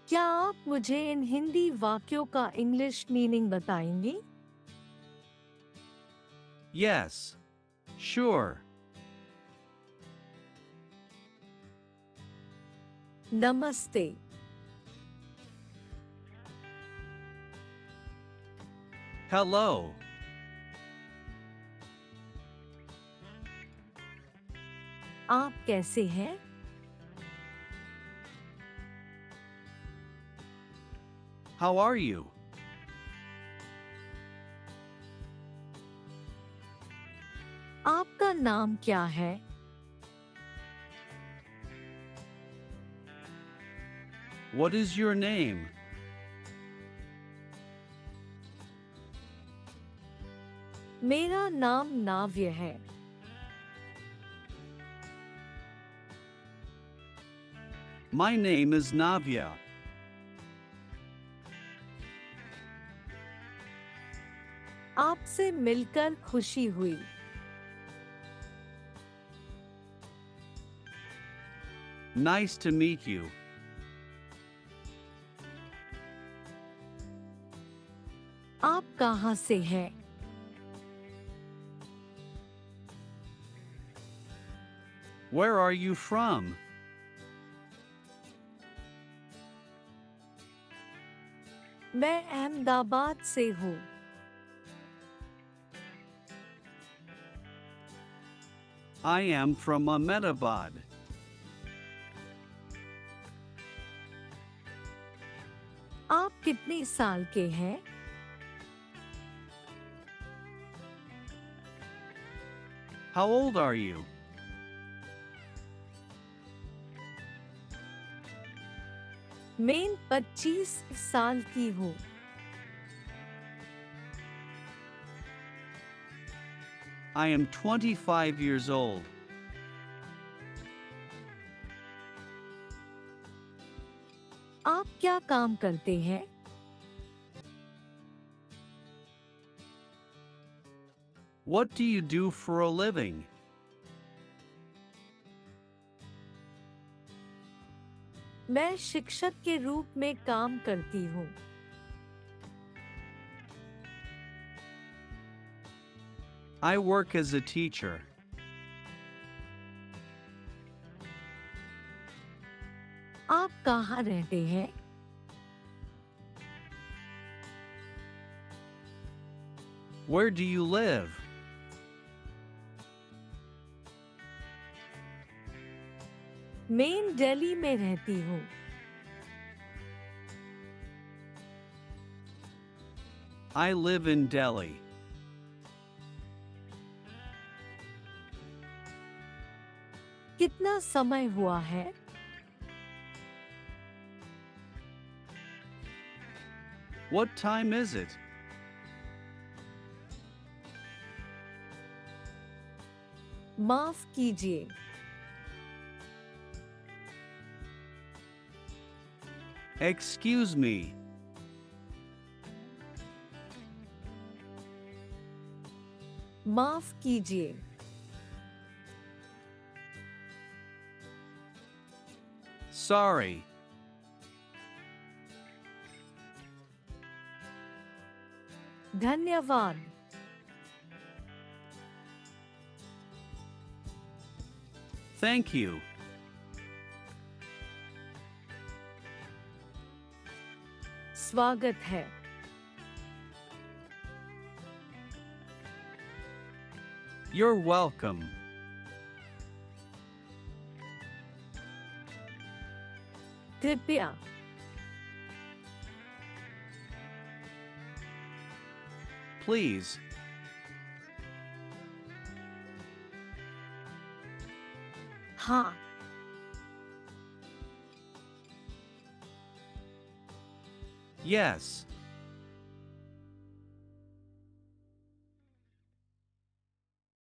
क्या आप मुझे इन हिंदी वाक्यों का इंग्लिश मीनिंग बताएंगी? Yes. Sure. नमस्ते। Hello. आप कैसे हैं? How are you? आपका नाम क्या है? What is your name? मेरा नाम नाव्य है। My name is Navya. आपसे मिलकर खुशी हुई। Nice to meet you. आप कहाँ से हैं? Where are you from? मैं अहमदाबाद से हूँ। I am from Ahmedabad. आप कितने साल के हैं? How old are you? मैं 25 साल की हूँ। I am 25 years old. आप क्या काम करते हैं? What do you do for a living? मैं शिक्षक के रूप में काम करती हूँ। I work as a teacher. आप कहाँ रहते हैं? Where do you live? मैं दिल्ली में रहती हूँ। I live in Delhi. कितना समय हुआ है? What time is it? माफ कीजिए। Excuse me. माफ कीजिए। Sorry. धन्यवाद। Thank you. स्वागत है। You're welcome. कृपया। Please. हाँ। Yes.